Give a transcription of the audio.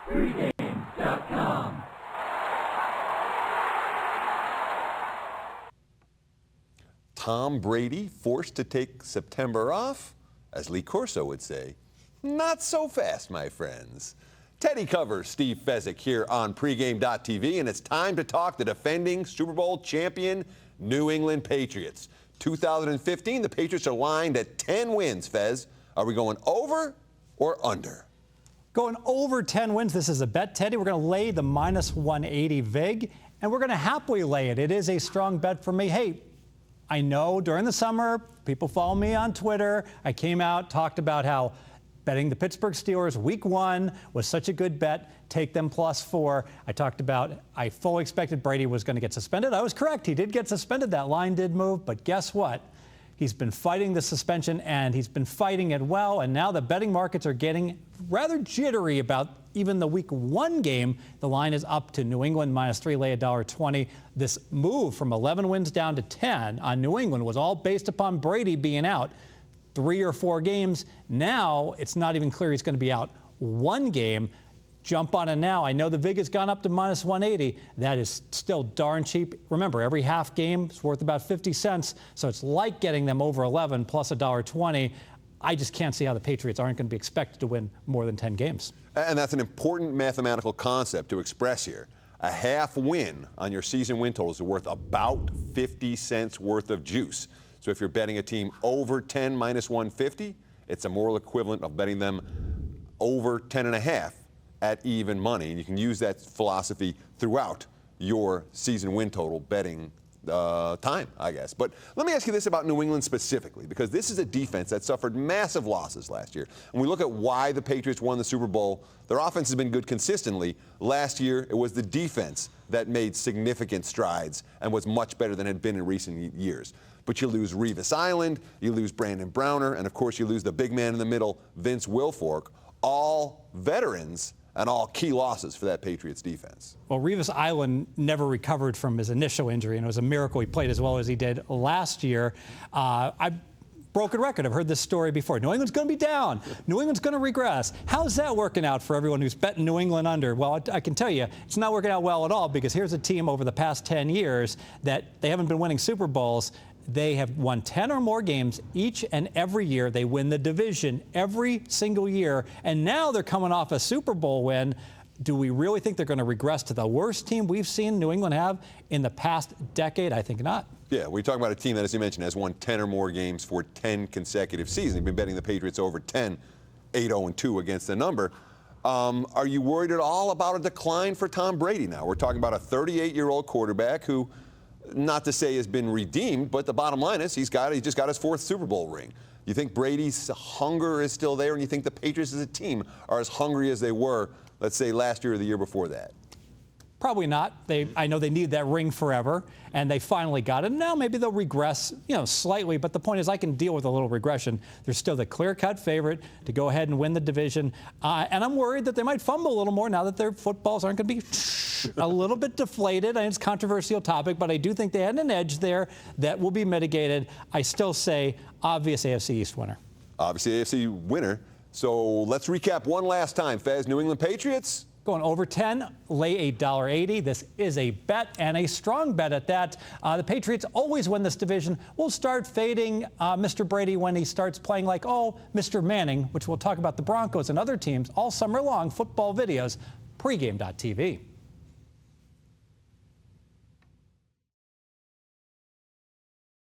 Pregame.com. Tom Brady forced to take September off? As Lee Corso would say, not so fast, my friends. Teddy covers Steve Fezzik here on Pregame.tv, and it's time to talk the defending Super Bowl champion New England Patriots. 2015, the Patriots are lined at 10 wins, Fez. Are we going over or under? Going over 10 wins. This is a bet, Teddy. We're going to lay the minus 180 VIG, and we're going to happily lay it. It is a strong bet for me. Hey, I know during the summer, people follow me on Twitter. I came out, talked about how betting the Pittsburgh Steelers week 1 was such a good bet. Take them +4. I talked about I fully expected Brady was going to get suspended. I was correct. He did get suspended. That line did move. But guess what? He's been fighting the suspension, and he's been fighting it well. And now the betting markets are getting rather jittery about even the week 1 game. The line is up to New England -3, lay $1.20. This move from 11 wins down to 10 on New England was all based upon Brady being out 3 or 4 games. Now it's not even clear he's going to be out 1 game. Jump on it now. I know the VIG has gone up to minus 180. That is still darn cheap. Remember, every half game is worth about 50 cents, so it's like getting them over 11 plus $1.20. I just can't see how the Patriots aren't going to be expected to win more than 10 games. And that's an important mathematical concept to express here. A half win on your season win totals is worth about 50 cents worth of juice. So if you're betting a team over 10 minus 150, it's a moral equivalent of betting them over 10.5 at even money. And you can use that philosophy throughout your season win total betting time, I guess. But let me ask you this about New England specifically, because this is a defense that suffered massive losses last year. And we look at why the Patriots won the Super Bowl. Their offense has been good consistently. Last year, it was the defense that made significant strides and was much better than it had been in recent years. But you lose Revis Island, you lose Brandon Browner, and of course you lose the big man in the middle, Vince Wilfork, all veterans and all key losses for that Patriots defense. Well, Revis Island never recovered from his initial injury, and it was a miracle he played as well as he did last year. Broken record. I've heard this story before. New England's going to be down. New England's going to regress. How's that working out for everyone who's betting New England under? Well, I can tell you it's not working out well at all, because here's a team over the past 10 years that they haven't been winning Super Bowls. They have won 10 or more games each and every year. They win the division every single year. And now they're coming off a Super Bowl win. Do we really think they're going to regress to the worst team we've seen New England have in the past decade? I think not. Yeah, we're talking about a team that, as you mentioned, has won 10 or more games for 10 consecutive seasons. You've been betting the Patriots over 10, 8-0-2 against the number. Are you worried at all about a decline for Tom Brady now? We're talking about a 38-year-old quarterback who, not to say has been redeemed, but the bottom line is he just got his 4th Super Bowl ring. You think Brady's hunger is still there, and you think the Patriots as a team are as hungry as they were, let's say, last year or the year before that? Probably not. I know they need that ring forever, and they finally got it. Now maybe they'll regress, slightly. But the point is, I can deal with a little regression. They're still the clear-cut favorite to go ahead and win the division. And I'm worried that they might fumble a little more now that their footballs aren't going to be a little bit deflated. And it's a controversial topic, but I do think they had an edge there that will be mitigated. I still say obvious AFC East winner. Obviously AFC winner. So let's recap one last time. Fez, New England Patriots? Going over 10, lay $1.80. This is a bet, and a strong bet at that. The Patriots always win this division. We'll start fading Mr. Brady when he starts playing like, Mr. Manning, which we'll talk about the Broncos and other teams all summer long. Football videos, pregame.tv.